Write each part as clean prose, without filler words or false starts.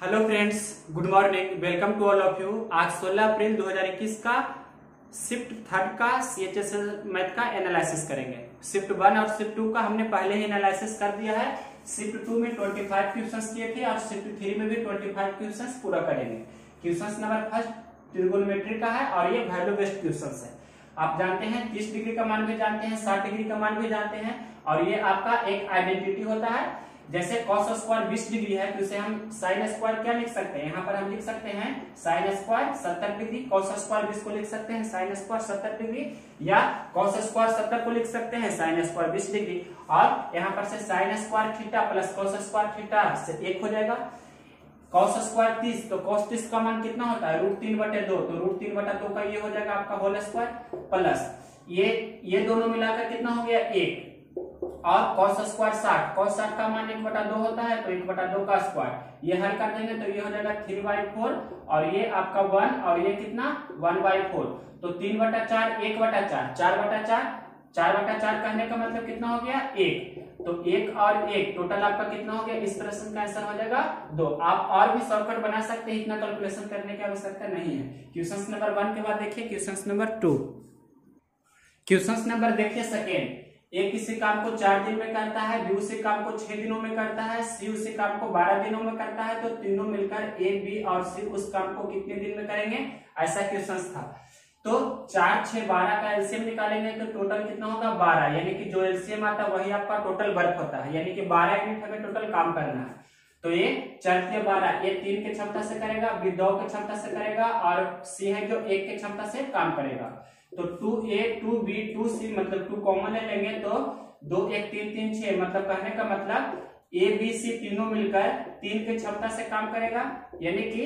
Hello friends, good morning. Welcome to all of you. आज 16 April 2021 का shift third का CHSL math का analysis करेंगे। शिफ्ट 1 और शिफ्ट 2 का हमने पहले ही एनालिसिस कर दिया है। शिफ्ट 2 में 25 क्वेश्चंस किए थे और शिफ्ट 3 में भी 25 क्वेश्चंस पूरा करेंगे। क्वेश्चंस नंबर फर्स्ट ट्रिगोनोमेट्री का है और ये वैल्यू बेस्ड क्वेश्चंस है। आप जानते हैं 30 डिग्री का मान भी जानते हैं, 60 डिग्री का मान भी जानते हैं और ये आपका एक आइडेंटिटी होता है। जैसे cos स्क्वायर 20 डिग्री है तो इसे हम साइन स्क्वायर क्या लिख सकते हैं, यहाँ पर हम लिख सकते हैं sine square 70 degree. cos square 20 को लिख सकते हैं साइन स्क्वायर 70 डिग्री, या cos स्क्वायर 70 को लिख सकते हैं साइन स्क्वायर 20 डिग्री। और यहाँ पर से sine square theta plus cos square theta से 1 हो जाएगा। cos स्क्वायर 30 तो cos 30 का मान कितना होता है √3/2, तो √3/2 का ये हो जाएगा आपका होल स्क्वायर प्लस ये दोनों मिलाकर कितना हो गया 1। और cos स्क्वायर 60 का मान 1/2 होता है तो 1/2 का स्क्वायर ये हल कर देंगे तो ये हो जाएगा 3/4 और ये आपका 1 और ये कितना 1/4 तो 3/4 1/4 4/4 कहने का मतलब कितना हो गया 1। तो 1 और 1 टोटल आपका कितना हो गया, इस प्रश्न का आंसर हो जाएगा 2। आप और भी शॉर्टकट बना सकते हैं, इतना कैलकुलेशन करने की आवश्यकता नहीं है। क्वेश्चन नंबर 1 के बाद देखिए क्वेश्चन नंबर 2। क्वेश्चन नंबर देखिए सेकेंड। ए किसी काम को 4 दिन में करता है, बी उसी काम को 6 दिनों में करता है, सी उसी काम को 12 दिनों में करता है, तो तीनों मिलकर ए बी और सी उस काम को कितने दिन में करेंगे, ऐसा क्वेश्चन था। तो 4 6 12 का एलसीएम निकालेंगे तो टोटल कितना होगा 12, यानी कि जो एलसीएम आता है वही आपका टोटल वर्क होता है, यानी कि 12 यूनिट हमें टोटल काम करना है। तो ये 4 × 12 ये 3 की क्षमता से करेगा, बी 2 की क्षमता से करेगा और सी है जो 1 की क्षमता से काम करेगा। तो 2a 2b 2c मतलब 2 कॉमन ले लेंगे तो 2 1 3 3 6 मतलब कहने का मतलब a b c तीनों मिलकर 3 की क्षमता से काम करेगा, यानी कि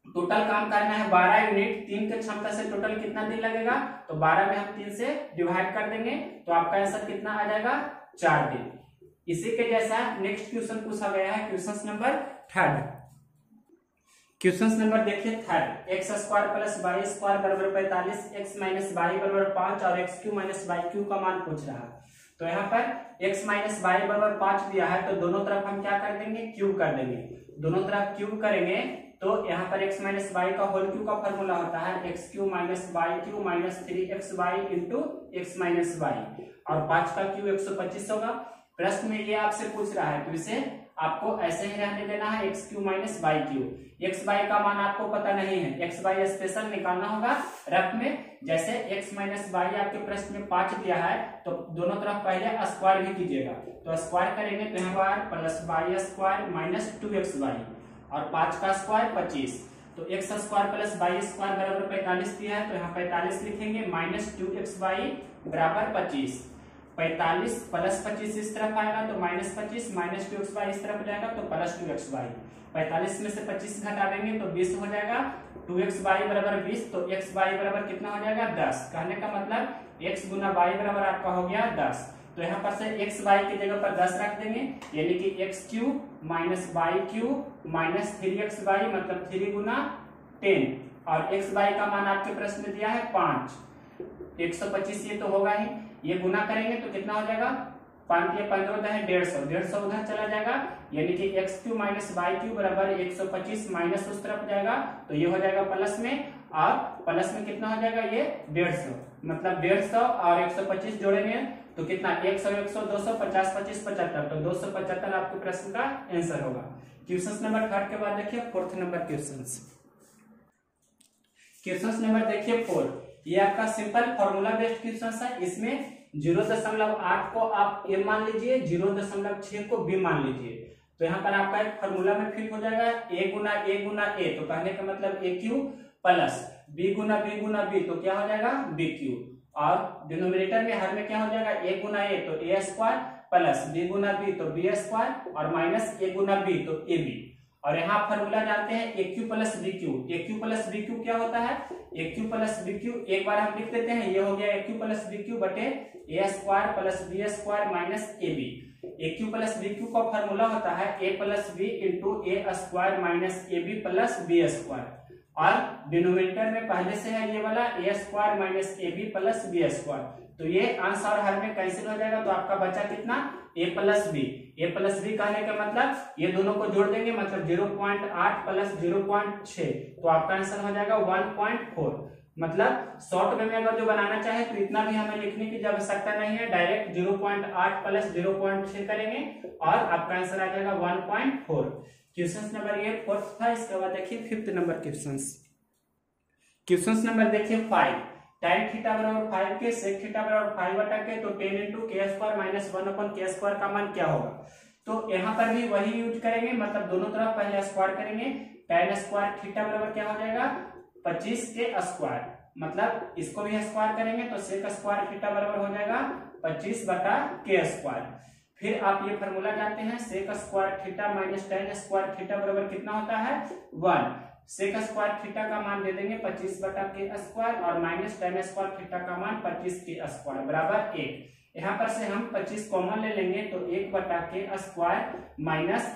टोटल काम करना है 12 यूनिट। 3 की क्षमता से टोटल कितना दिन लगेगा, तो 12 में हम 3 से डिवाइड कर देंगे तो आपका आंसर कितना आ जाएगा 4 दिन। इसी के जैसा नेक्स्ट क्वेश्चन पूछा गया है क्वेश्चन नंबर 3। क्वेश्चन नंबर देखिए third. x square plus y square बराबर 45, x माइनस वाई बराबर 5 और x cube minus y cube का मान पूछ रहा है। तो यहाँ पर x माइनस वाई बराबर 5 दिया है तो दोनों तरफ हम क्या कर देंगे, क्यूब कर देंगे। दोनों तरफ क्यूब करेंगे तो यहाँ पर x माइनस वाई का होल क्यू का फॉर्मूला होता है x cube minus y cube minus 3xy into x minus y, और 5 का क्यू 125 होगा। प्रश्न में ये आपसे पूछ रहा है तो इसे आपको ऐसे ही रहने देना है x cube minus y cube. x y का मान आपको पता नहीं है, x y स्पेशल निकालना होगा रफ में। जैसे x माइनस वाई आपके प्रश्न में 5 दिया है तो दोनों तरफ पहले स्क्वायर भी कीजिएगा, तो स्क्वायर करेंगे तो यहाँ plus y square minus 2xy और 5 का स्क्वायर 25। तो x square plus y square बराबर 45 दिया है तो यहाँ 45 लिखेंगे माइनस 2xy बराबर 25। 45 प्लस 25 इस तरफ आएगा तो माइनस 25 माइनस 2xy इस तरफ जाएगा तो प्लस 2xy। 45 में से 25 घटा देंगे तो 20 हो जाएगा। 2xy बराबर 20 तो xy बराबर कितना हो जाएगा 10। कहने का मतलब x गुना y बराबर आपका हो गया 10। तो यहाँ पर से xy की जगह पर 10 रख देंगे, यानी कि x cube minus y cube minus 3xy मतलब 3 गुना 10 और xy का मान आपके प्रश्न में दिया है 5। 125 ये तो होगा ही, ये गुना करेंगे तो कितना हो जाएगा 5 ये 15 होता है 150 उधर चला जाएगा, यानी कि x cube minus y cube बराबर 125 माइनस उस तरफ जाएगा तो ये हो जाएगा प्लस में, और प्लस में कितना हो जाएगा ये 150 मतलब 150 और 125 जोड़ेंगे तो कितना 100 100 200 50 25 75 तो 275 आपके प्रश्न का आंसर होगा। क्वेश्चन नंबर 3 के बाद देखिए 4th नंबर क्वेश्चन नंबर देखिए 4। ये आपका सिंपल फॉर्मूला बेस्ड क्वेश्चन है। इसमें 0.8 को आप ए मान लीजिए, 0.6 को बी मान लीजिए। तो यहाँ पर आपका एक फॉर्मूला में फिट हो जाएगा a गुना ए, तो कहने का मतलब ए क्यू प्लस बी गुना बी तो क्या हो जाएगा बी क्यू, और डिनोमिनेटर में हर में क्या हो जाएगा a गुना ए तो ए स्क्वायर प्लस बी गुना बी तो बी स्क्वायर और माइनस ए गुना बी तो ए बी। और यहाँ फॉर्मूला जानते हैं a cube plus b cube. A cube plus b cube क्या होता है, a cube plus b cube एक बार हम लिख देते हैं, ये हो गया a cube plus b cube बटे a square plus b square minus a b. A cube plus b cube का फॉर्मूला होता है a plus b into a square minus a b plus b square, और denominator में पहले से है ये वाला a square minus a b plus b square, तो ये अंश और हर में कैंसिल हो जाएगा तो आपका बचा कितना a plus b. a plus b कहने का मतलब ये दोनों को जोड़ देंगे, मतलब 0.8 प्लस 0.6, तो आपका आंसर हो जाएगा 1.4। मतलब शॉर्ट में अगर जो बनाना चाहे तो इतना भी हमें लिखने की आवश्यकता नहीं है, डायरेक्ट 0.8 प्लस 0.6 करेंगे और आपका आंसर आ जाएगा 1.4। क्वेश्चन नंबर ये फोर्थ था। इसके बाद देखिए फिफ्थ नंबर क्वेश्चन नंबर देखिए 5। tan थीटा बराबर 5 के sec थीटा बराबर 5 बटा के, तो 10 into k स्क्वायर माइनस 1 अपन k स्क्वायर का मान क्या होगा। तो यहाँ पर भी वही यूज करेंगे, मतलब दोनों तरफ पहले स्क्वायर करेंगे। tan स्क्वायर थीटा बराबर क्या हो जाएगा 25 के स्क्वायर, मतलब इसको भी स्क्वायर करेंगे तो sec स्क्वायर थीटा बराबर हो जाएगा 25 बटा k स्क्वायर। फिर आप ये फॉर्मूला जानते हैं, sec square theta minus tan square theta बराबर कितना होता है 1। sec स्क्वायर थीटा का मान दे देंगे 25 बटा के स्क्वायर और माइनस tan स्क्वायर थीटा का मान 25 के स्क्वायर बराबर 1। यहाँ पर से हम 25 कॉमन ले लेंगे तो 1 बटा के स्क्वायर माइनस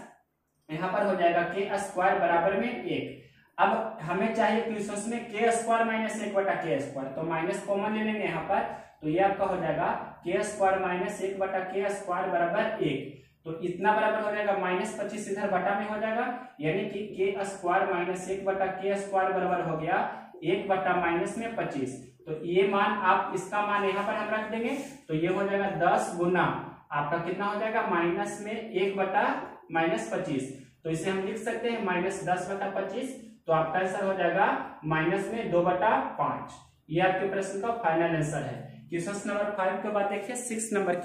यहाँ पर हो जाएगा के स्क्वायर बराबर में 1। अब हमें चाहिए क्वेश्चन में के स्क्वायर माइनस 1 बटा के स्क्वायर, तो माइनस कॉमन ले लेंगे यहाँ पर, तो ये आपका हो जाएगा के स्क्वायर माइनस 1 बटा के स्क्वायर बराबर 1। तो इतना बराबर हो जाएगा माइनस 25 इधर बटा में हो जाएगा, यानी कि के स्क्वायर माइनस 1 बटा के स्क्वायर बराबर हो गया 1 बटा माइनस में 25। तो ये मान आप इसका मान यहाँ पर हम रख देंगे, तो ये हो जाएगा 10 गुना आपका कितना हो जाएगा माइनस में 1 बटा माइनस 25। तो इसे हम लिख सकते हैं माइनस 10 बटा 25, तो आपका आंसर हो जाएगा माइनस में 2 बटा 5। ये आपके प्रश्न का फाइनल आंसर है। क्वेश्चन नंबर 5 के बाद देखिए 6 नंबर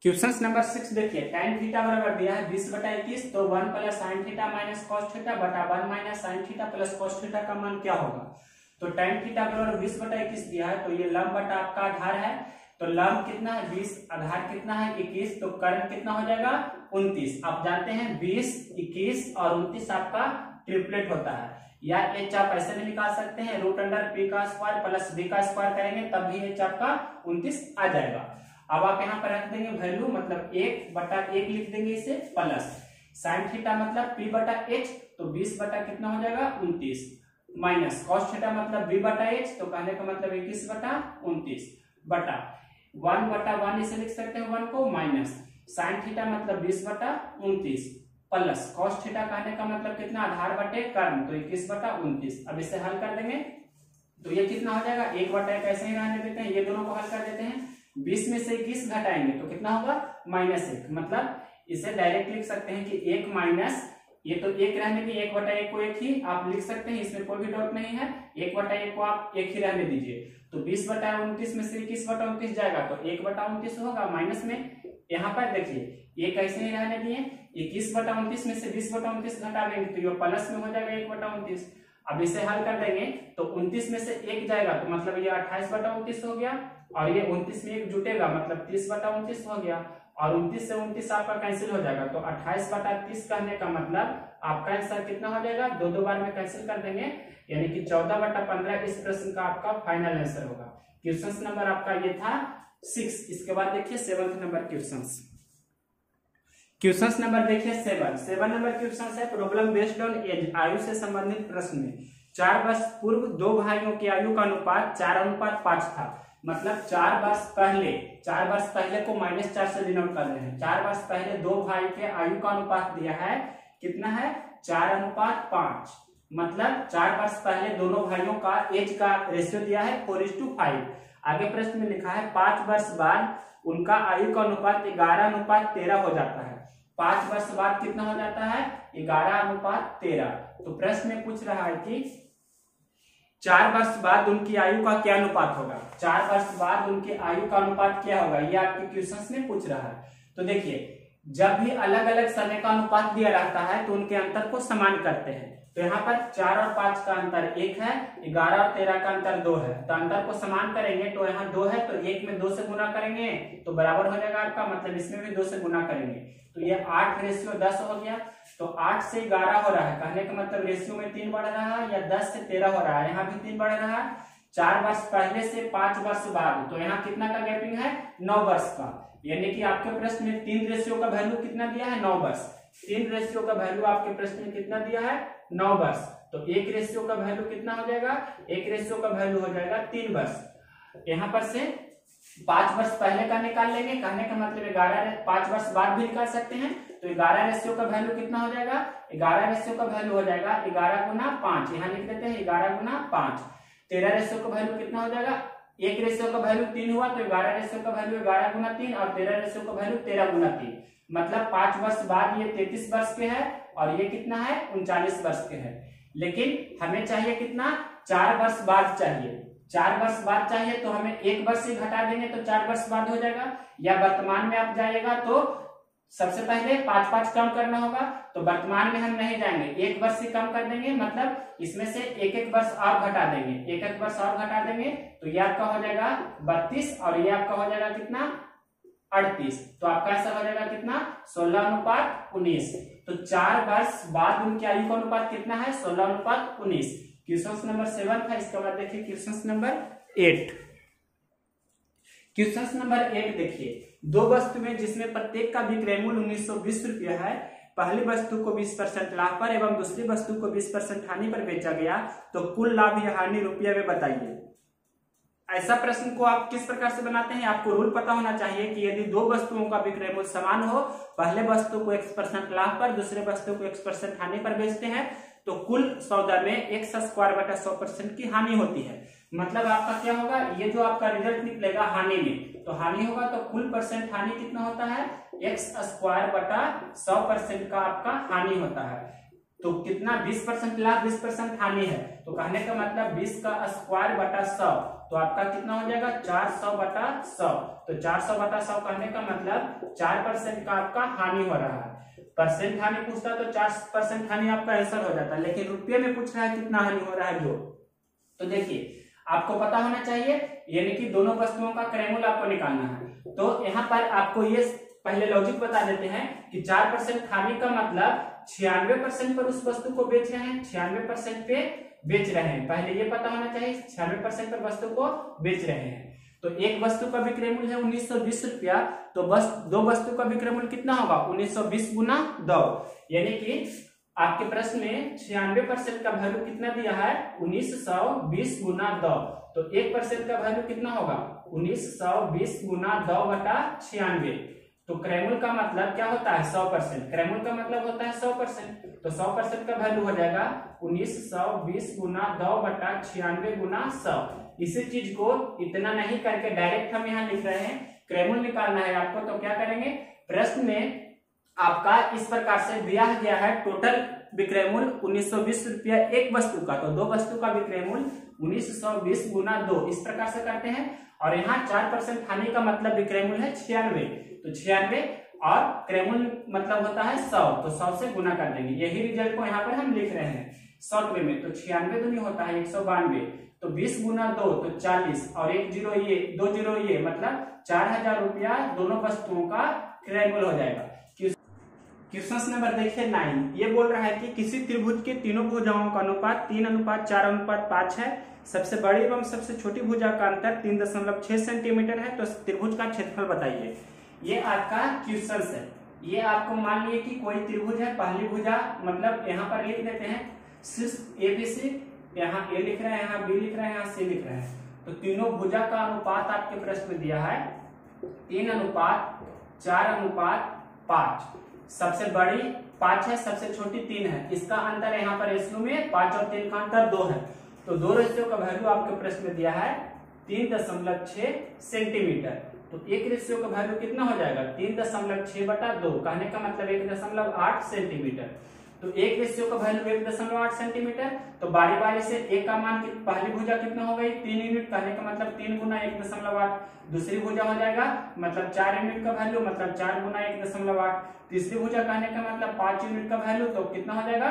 क्वेश्चन नंबर 6 देखिए, tan थीटा बराबर दिया है 20 बटा 21, तो 1 plus sine theta minus cos theta बटा 1 minus sine theta plus cos theta का मान क्या होगा। तो tan थीटा बराबर 20 बटा 21 दिया है, तो ये लंब बटा आपका आधार है, तो लंब कितना है 20, आधार कितना है 21, तो कर्ण कितना हो जाएगा 29। आप जानते हैं 20, 21 और 29 आपका ट्रिपलेट होता है, या एच आप ऐसे भी निकाल सकते हैं, रूट अंडर पी का स्क्वायर प्लस बी का स्क्वायर करेंगे तब भी एच आपका 29 आ जाएगा। अब आप यहाँ पर रख देंगे वैल्यू, मतलब 1 बटा 1 लिख देंगे इसे, प्लस साइन थीटा मतलब p बटा h, तो 20 बटा कितना हो जाएगा 29, माइनस कॉस थीटा मतलब b बटा h, तो कहने का मतलब 21 बटा 29 बटा 1 बटा 1 इसे लिख सकते हैं 1 को, माइनस साइन थीटा मतलब 20 बटा 29 प्लस कॉस थीटा कहने का मतलब कितना आधार बटे कर्ण, तो 21 बटा 29। अब इसे हल कर देंगे तो ये कितना हो जाएगा 1 बटा 1 ऐसे ही रहने देते हैं, ये दोनों को हल कर देते हैं। 20 में से 21 घटाएंगे तो कितना होगा -1, मतलब इसे डायरेक्ट लिख सकते हैं कि 1 माइनस, ये तो 1 रहने दी, 1 बटा 1 को 1 ही आप लिख सकते हैं, इसमें कोई भी डाउट नहीं है। 1 बटा 1 को आप 1 ही रहने दीजिए, तो 20 बटा 29 में से 21 बटा 29 जाएगा तो 1 बटा 29 होगा, माइनस में यहाँ पर देखिए ये कैसे ही रहने दिए, 21 बटा 29 में से 20 बटा 29 घटा देंगे तो ये प्लस में हो जाएगा 1 बटा 29। अब इसे हल कर देंगे तो 29 में से 1 जाएगा तो मतलब ये 28 बटा 29 हो गया, और ये 29 में 1 जुटेगा मतलब 30 बटा 29 हो गया, और 29 से 29 आपका कैंसिल हो जाएगा, तो 28 बटा 30 कहने का मतलब आपका आंसर कितना हो जाएगा, दो बार में कैंसिल कर देंगे, यानी कि 14 बटा 15 इस प्रश्न का आपका फाइनल आंसर होगा। क्वेश्चन नंबर आपका ये था 6। इसके बाद देखिए 7th नंबर क्वेश्चन नंबर देखिए 7 नंबर क्वेश्चन है प्रॉब्लम बेस्ड ऑन एज, आयु से संबंधित प्रश्न में 4 वर्ष पूर्व 2 भाइयों की आयु का अनुपात 4:5 था, मतलब 4 वर्ष पहले को -4 से डिनोट कर रहे हैं। 4 वर्ष पहले 2 भाई के आयु का अनुपात दिया है, कितना है 4:5, मतलब 4 वर्ष पहले दोनों भाइयों का एज का रेशियो दिया है 4:5। आगे प्रश्न में लिखा है 5 वर्ष बाद उनका आयु का अनुपात 11:13 हो जाता है। 5 वर्ष बाद कितना हो जाता है 11:13। तो प्रश्न में पूछ रहा है कि 4 वर्ष बाद उनकी आयु का क्या अनुपात होगा, 4 वर्ष बाद उनके आयु का अनुपात क्या होगा, ये आपके क्वेश्चन में पूछ रहा है। तो देखिए जब भी अलग अलग समय का अनुपात दिया रहता है तो उनके अंतर को समान करते हैं, तो यहाँ पर 4 और 5 का अंतर 1 है, 11 और 13 का अंतर 2 है, तो अंतर को समान करेंगे तो यहाँ 2 है तो 1 में 2 से गुना करेंगे तो बराबर हो जाएगा आपका, मतलब इसमें भी 2 से गुना करेंगे तो ये 8:10 हो गया। तो 8 से 11 हो रहा है, कहने का मतलब रेशियो में 3 बढ़ रहा है, या 10 से 13 हो रहा है, यहाँ भी 3 बढ़ रहा है। 4 वर्ष पहले से 5 वर्ष बाद, तो यहाँ कितना का गैपिंग है 9 वर्ष का, यानी कि आपके प्रश्न में 3 रेशियो का वैल्यू कितना दिया है 9 वर्ष। 3 रेशियो का वैल्यू आपके प्रश्न में कितना दिया है 9 वर्ष, तो 1 रेशियो का वैल्यू कितना हो जाएगा, 1 रेशियो का वैल्यू हो जाएगा 3 वर्ष। यहाँ पर से 5 वर्ष पहले का निकाल लेंगे, कहने का मतलब 5 वर्ष बाद भी निकाल सकते हैं। तो 11 रेशियो का वैल्यू कितना हो जाएगा, 11 रेशियो का वैल्यू हो जाएगा 11 गुना 5, यहाँ लिख देते हैं 11 गुना 5। 13 रेशियो का वैल्यू कितना हो जाएगा, 1 रेशियो का वैल्यू 3 हुआ, तो 11 रेशियो का वैल्यू 11 गुना 3 और 13 रेशियो का वैल्यू 13 गुना 3, मतलब 5 वर्ष बाद ये 33 वर्ष के है और ये कितना है 39 वर्ष के है। लेकिन हमें चाहिए कितना, 4 वर्ष बाद चाहिए। 4 वर्ष बाद चाहिए तो हमें 1 वर्ष ही घटा देंगे तो 4 वर्ष बाद हो जाएगा, या वर्तमान में आप जाइएगा तो सबसे पहले 5 कम करना होगा, तो वर्तमान में हम नहीं जाएंगे, 1 वर्ष ही कम कर देंगे, मतलब इसमें से 1 वर्ष और घटा देंगे, 1 वर्ष और घटा देंगे तो ये आपका हो जाएगा 32 और ये आपका हो जाएगा कितना 38। तो आपका ऐसा हो जाएगा कितना 16:19। तो 4 वर्ष बाद उनकी आयु का अनुपात कितना है 16:19। क्वेश्चन नंबर 7 था। इसके बाद देखिए क्वेश्चन नंबर 8। क्वेश्चन नंबर 8 देखिए, 2 वस्तुएं जिसमें प्रत्येक का विक्रय मूल्य 1920 रुपया है, पहली वस्तु को 20% लाभ पर एवं दूसरी वस्तु को 20% हानि पर बेचा गया, तो कुल लाभ या हानि रुपये में बताइए। ऐसा प्रश्न को आप किस प्रकार से बनाते हैं, आपको रूल पता होना चाहिए कि यदि 2 वस्तुओं का विक्रय मूल्य समान हो, पहले वस्तु को 1% लाभ पर दूसरे वस्तु को 1% हानि पर बेचते हैं, तो कुल सौदा में x² 100% की हानि होती है। मतलब आपका क्या होगा, ये जो आपका रिजल्ट निकलेगा हानि में, तो हानि होगा तो कुल परसेंट हानि कितना होता है x² 100% का आपका हानि होता है। तो कितना 20% लाभ 20% हानि है, तो कहने का मतलब 20 का स्क्वायर बटा 100, तो आपका कितना हो जाएगा 400/100। तो 400/100 कहने का मतलब 4% का आपका हानि हो रहा है। परसेंट हानि पूछता तो 4% हानि आपका आंसर हो जाता है, लेकिन रुपये में पूछ रहा है कितना हानि हो रहा है जो। तो देखिए आपको पता होना चाहिए, यानी कि दोनों वस्तुओं का क्रय मूल्य आपको निकालना है। तो यहाँ पर आपको ये पहले लॉजिक बता देते हैं कि 4% हानि का मतलब 96% पर उस वस्तु को बेच रहे हैं, 96% पे बेच रहे हैं। पहले ये पता होना चाहिए 96% पर वस्तु को बेच रहे हैं। तो एक वस्तु का विक्रय मूल्य है 1920 रुपया, तो बस 2 वस्तु का विक्रय मूल्य कितना होगा 1920 गुना 2, यानी कि आपके प्रश्न में 96% का वैल्यू कितना दिया है 1920 गुना 2, तो 1% का वैल्यू कितना होगा 1920 गुना 2/96। तो क्रय मूल्य का मतलब क्या होता है 100%, क्रय मूल्य का मतलब होता है 100%, तो 100% का वैल्यू हो जाएगा 1920 गुना 2/96 गुना 100। इसी चीज को इतना नहीं करके डायरेक्ट हम यहाँ लिख रहे हैं, क्रय मूल्य निकालना है आपको, तो क्या करेंगे, प्रश्न में आपका इस प्रकार से दिया गया है टोटल विक्रय मूल्य 1920 रुपया एक वस्तु का, तो 2 वस्तु का विक्रय मूल्य 1920 गुना 2, इस प्रकार से करते हैं। और यहाँ 4% हानि का मतलब विक्रय मूल्य है 96, तो 96 और क्रय मूल्य मतलब होता है 100, तो 100 से गुना कर देंगे। यही रिजल्ट को यहाँ पर हम लिख रहे हैं शॉर्ट वे में। तो 96 दूनी होता है 192, तो 20 गुना 2 तो 40 और 1 0 ये 2 0 ये, मतलब 4000 रुपया दोनों वस्तुओं का क्रय मूल्य हो जाएगा। क्वेश्चन नंबर देखिए 9, ये बोल रहा है कि किसी त्रिभुज के तीनों भुजाओं का अनुपात 3:4:5 है। सबसे बड़ी एवं सबसे छोटी भुजा का अंतर 3.6 सेंटीमीटर है, तो त्रिभुज का क्षेत्रफल बताइए। ये आपका क्वेश्चन है। ये आपको मान लिए कि कोई त्रिभुज है, पहली भुजा मतलब यहाँ पर लिख देते हैं सिर्फ ABC, यहाँ A लिख रहे हैं, यहाँ B लिख रहे हैं, यहाँ C लिख रहे हैं। तो तीनों भुजा का अनुपात आपके प्रश्न में दिया है 3:4:5। सबसे बड़ी 5 है, सबसे छोटी 3 है, इसका अंतर यहाँ पर रेशियो में 5 और 3 का अंतर 2 है, तो 2 रेशियो का वैल्यू आपके प्रश्न में दिया है 3.6 सेंटीमीटर। तो एक रेशियो का वैल्यू कितना हो जाएगा 3.6/2, कहने का मतलब 1.8 सेंटीमीटर। तो एक रेशियो का वैल्यू 1.8 सेंटीमीटर, तो बारी बारी से एक का मान पहली भुजा कितना हो गई 3 यूनिट, कहने का मतलब 3 गुना 1.8। दूसरी भुजा हो जाएगा मतलब 4 यूनिट का वैल्यू, मतलब 4 गुना 1.8। तीसरी भुजा कहने का मतलब 5 यूनिट का वैल्यू, तो कितना हो जाएगा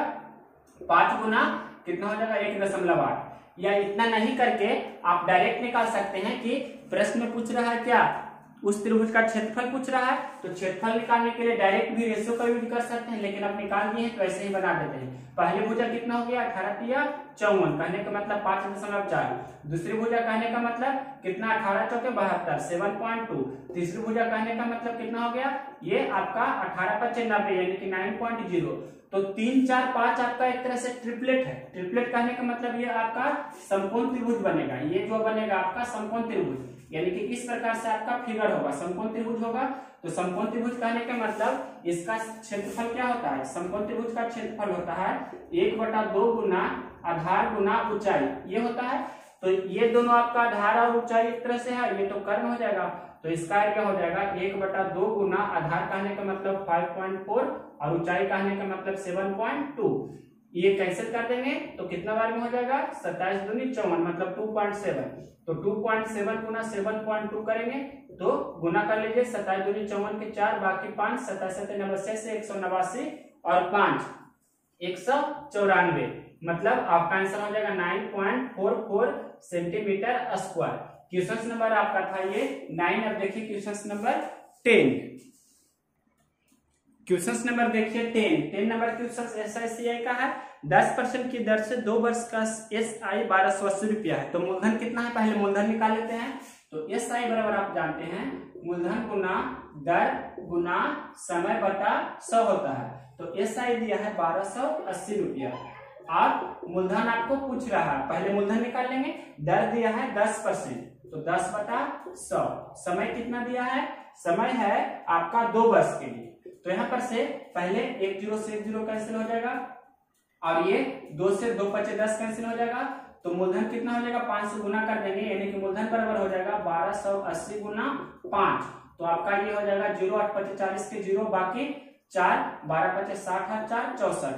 5 गुना कितना हो जाएगा 1.8। या इतना नहीं करके आप डायरेक्ट निकाल सकते हैं कि प्रश्न में पूछ रहा है क्या उस त्रिभुज का क्षेत्रफल पूछ रहा है, तो क्षेत्रफल निकालने के लिए डायरेक्ट भी रेशियो का यूज कर सकते हैं, लेकिन अब निकाल दिए हैं तो ऐसे ही बना देते हैं। पहली भुजा कितना हो गया 18×54, कहने का मतलब 5.4। दूसरी भुजा कहने का मतलब कितना 18×4 = 7.2। तीसरी भुजा कहने का मतलब कितना हो गया ये आपका 18×5 यानी कि 9.0। तो 3 4 5 आपका एक तरह से ट्रिपलेट है। ट्रिपलेट कहने का मतलब ये आपका समकोण त्रिभुज बनेगा, ये जो बनेगा आपका समकोण त्रिभुज। यानी कि इस प्रकार से आपका फिगर होगा, समकोण त्रिभुज होगा। तो समकोण त्रिभुज कहने का मतलब इसका क्षेत्रफल क्या होता है, समकोण त्रिभुज का क्षेत्रफल होता है 1/2 गुना आधार गुना ऊंचाई, ये होता है। तो ये दोनों आपका आधार और ऊंचाई एक तरह से है, ये तो कर्ण हो जाएगा, तो इसका एरिया हो जाएगा 1/2 गुना आधार कहने का मतलब 5.4 और ऊंचाई कहने का मतलब 7.2। ये कैंसिल कर देंगे तो कितना बार में हो जाएगा, 27 दूनी 54 मतलब 2.7। तो 2.7 गुना 7.2 करेंगे तो गुना कर लीजिए, 27 दूनी 54 के 4 बाकी 5, 27 90 से 189 और 5 194, मतलब आपका आंसर हो जाएगा 9.44 सेंटीमीटर स्क्वायर। क्वेश्चन नंबर आपका था ये 9। अब देखिए क्वेश्चन नंबर 10। क्वेश्चन नंबर देखिए 10 नंबर क्वेश्चन SICI का है। 10% की दर से 2 वर्ष का SI 1280 रुपया है। तो मूलधन कितना है, पहले मूलधन निकाल लेते हैं। तो SI बराबर आप जानते हैं मूलधन गुना दर गुना समय बटा 100 होता है। तो SI दिया है 1280 रुपया और मूलधन आपको पूछ रहा है, पहले मूलधन निकाल लेंगे। दर दिया है 10%, तो 10/100। समय कितना दिया है, समय है आपका 2 वर्ष के लिए। तो यहाँ पर से पहले 1 0 से 1 0 कैंसिल हो जाएगा और ये 2 से 2 5 10 कैंसिल हो जाएगा। तो मूलधन कितना हो जाएगा, 5 से गुना कर देंगे, यानी कि मूलधन बराबर हो जाएगा 1280 गुना 5। तो आपका ये हो जाएगा 0 8 5 40 के 0 बाकी 4 12 5 60 और 4 64,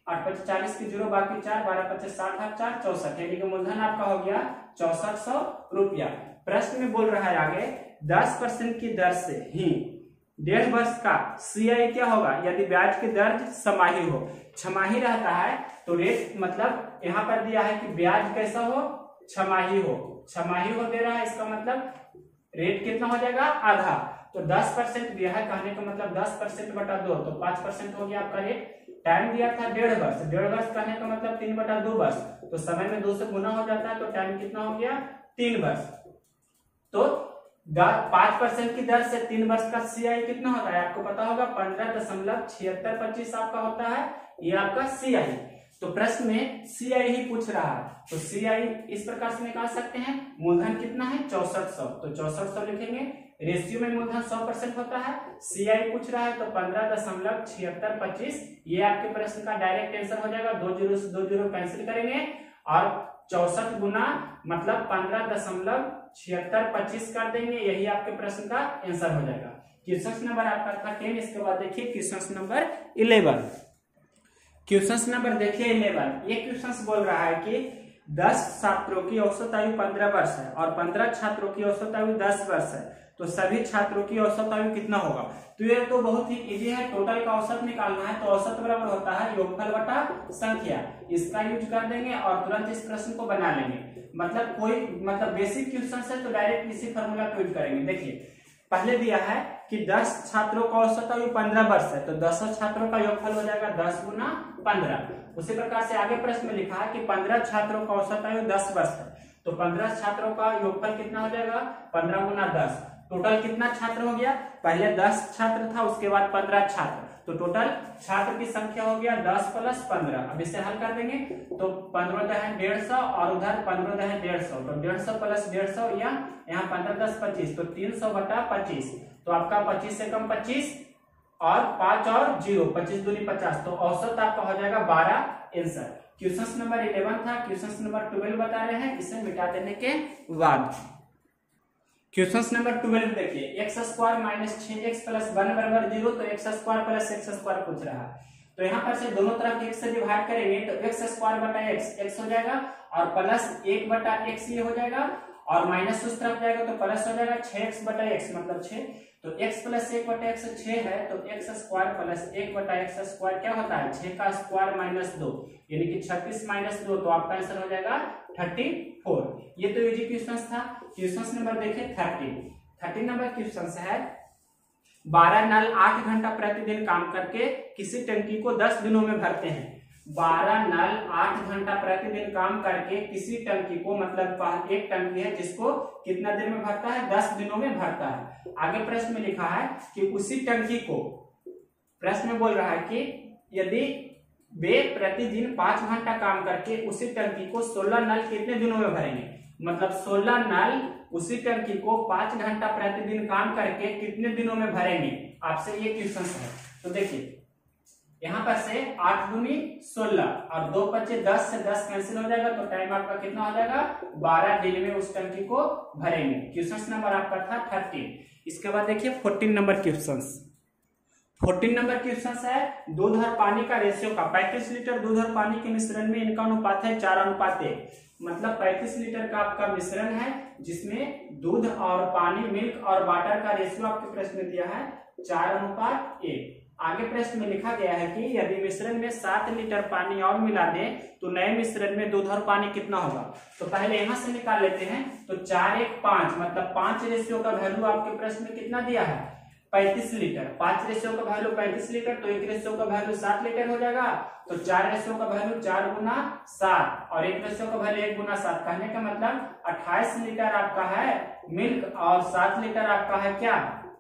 8 5 40 के 0 बाकी 4 12 5 60 और 4 64, यानी कि मूलधन आपका हो गया 6400 रुपया। प्रश्न में बोल रहा है आगे 10% की दर से ही 1.5 वर्ष का CI क्या होगा यदि ब्याज की दर छमाही हो। छमाही रहता है तो रेट मतलब यहाँ पर दिया है कि ब्याज कैसा हो, छमाही हो, छमाही हो दे रहा है, इसका मतलब रेट कितना हो जाएगा, आधा। तो 10% दिया है कहने का मतलब 10% बटा 2 तो 5% हो गया आपका रेट। टाइम दिया था 1.5 वर्ष, 1.5 वर्ष कहने का मतलब 3/2 वर्ष, तो समय में 2 से गुना हो जाता है, तो टाइम कितना हो गया 3 वर्ष। तो 5% की दर से 3 वर्ष का CI कितना होता है आपको पता होगा, 15.7625 आपका होता है, ये आपका CI। तो प्रश्न में CI ही पूछ रहा है, तो CI इस प्रकार से निकाल सकते हैं। मूलधन कितना है 6400, तो 6400 लिखेंगे। रेशियो में मूलधन 100% होता है, CI पूछ रहा है तो 15.7625, ये आपके प्रश्न का डायरेक्ट आंसर हो जाएगा। 2 0 से 2 0 कैंसिल करेंगे और 64 गुना मतलब 15.7625 कर देंगे, यही आपके प्रश्न का आंसर हो जाएगा। क्वेश्चन नंबर आपका था 10। इसके बाद देखिए क्वेश्चन नंबर 11। क्वेश्चन नंबर देखिए 11। ये क्वेश्चन बोल रहा है कि 10 छात्रों की औसत आयु 15 वर्ष है और 15 छात्रों की औसत आयु 10 वर्ष है, तो सभी छात्रों की औसत आयु कितना होगा। तो ये तो बहुत ही इजी है, टोटल का औसत निकालना है। तो औसत बराबर होता है योगफल बटा संख्या, इसका यूज कर देंगे और तुरंत इस प्रश्न को बना लेंगे। मतलब कोई मतलब बेसिक क्वेश्चन है तो डायरेक्ट इसी फॉर्मूला को यूज करेंगे। देखिए पहले दिया है कि 10 छात्रों का औसत आयु 15 वर्ष है, तो 10 छात्रों का योगफल हो जाएगा 10 गुना 15। उसी प्रकार से आगे प्रश्न में लिखा है कि 15 छात्रों का औसत आयु 10 वर्ष है, तो 15 छात्रों का योगफल कितना हो जाएगा 15 गुना 10। टोटल कितना छात्र हो गया, पहले 10 छात्र था उसके बाद 15 छात्र, तो टोटल छात्र की संख्या हो गया 10 + 15। अब इसे हल कर देंगे तो 15 × 150 और उधर 15 × 150, तो 150 + 150 या यहाँ 15 × 10 = 25, तो 300/25। तो आपका 25 से कम 25 और 5 और 0 25 दूनी 50, तो औसत आपका हो जाएगा 12 आंसर। क्वेश्चन नंबर 11 था। क्वेश्चन नंबर 12 बता रहे हैं, इसे मिटा देने के बाद क्वेश्चन नंबर 12 देखिए x² - 6x + 1 = 0, तो x² + x² पूछ रहा है। तो यहाँ पर से दोनों तरफ x से डिवाइड करेंगे तो x² बटा x हो जाएगा और प्लस 1 बटा x ये हो जाएगा और माइनस उस तरफ जाएगा तो प्लस हो जाएगा 6x बटा x मतलब 6। तो x + 1 बटा x 6 है, तो x² + 1 बटा x² क्या होता है 6 का स्क्वायर -2, यानी कि 36 - 2, तो आपका आंसर हो जाएगा 34। ये तो इजी क्वेश्चन था। क्वेश्चन नंबर देखिए 13 नंबर क्वेश्चन है 12 नल 8 घंटा प्रतिदिन काम करके किसी टंकी को 10 दिनों में भरते हैं। 12 नल 8 घंटा प्रतिदिन काम करके किसी टंकी को, मतलब एक टंकी है जिसको कितना दिन में भरता है 10 दिनों में भरता है। आगे प्रश्न में लिखा है कि उसी टंकी को, प्रश्न में बोल रहा है कि यदि वे प्रतिदिन 5 घंटा काम करके उसी टंकी को 16 नल कितने दिनों में भरेंगे। मतलब 16 नल उसी टंकी को 5 घंटा प्रतिदिन काम करके कितने दिनों में भरेंगे, आपसे ये क्वेश्चन है। तो देखिए यहाँ पर से 8 दूनी 16 और 2 बचे 10 से 10 कैंसिल हो जाएगा, तो टाइम आपका कितना हो जाएगा, 12 दिन में उस टंकी को भरेंगे। क्वेश्चन नंबर आपका था 13। इसके बाद देखिए 14 नंबर क्वेश्चन। 14 नंबर क्वेश्चन है दूध और पानी का रेशियो का। 35 लीटर दूध और पानी के मिश्रण में इनका अनुपात है 4:1। मतलब 35 लीटर का आपका मिश्रण है जिसमें दूध और पानी, मिल्क और वाटर का रेशियो आपके प्रश्न में दिया है 4:1। आगे प्रश्न में लिखा गया है कि यदि मिश्रण में 7 लीटर पानी और मिला दें तो नए मिश्रण में दूध और पानी कितना होगा। तो पहले यहां से निकाल लेते हैं। तो 4 1 5 मतलब 5 रेशियो का वैल्यू आपके प्रश्न में कितना दिया है, 35 लीटर। 5 रेशियो का वैल्यू 35 लीटर, तो 1 रेशियो का वैल्यू 7 लीटर हो जाएगा। तो 4 रेशियो का वैल्यू 4 गुना 7 और 1 रेशियो का वैल्यू 1 गुना 7। कहने का मतलब 28 लीटर आपका है मिल्क और 7 लीटर आपका है क्या,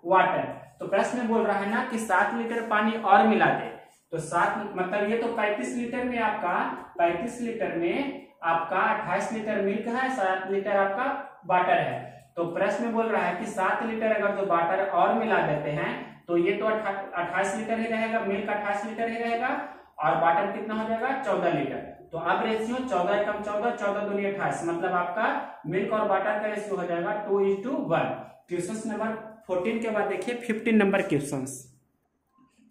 वाटर। तो प्रश्न बोल रहा है ना कि 7 लीटर पानी और मिला दे। तो 7 मतलब ये तो 35 लीटर में आपका 35 लीटर में आपका 28 लीटर मिल्क है, 7 लीटर आपका वाटर है। तो प्रश्न में बोल रहा है कि 7 लीटर अगर जो वाटर और मिला देते हैं तो ये तो 28 लीटर ही रहेगा, मिल्क 28 लीटर ही रहेगा और वाटर कितना हो जाएगा 14 लीटर। तो अब रेशियो 14 कम 14, 14 दूनी 28 मतलब आपका मिल्क और वाटर का रेशियो हो जाएगा 2:1। क्वेश्चन नंबर 14 के बाद देखिए 15 नंबर क्वेश्चंस।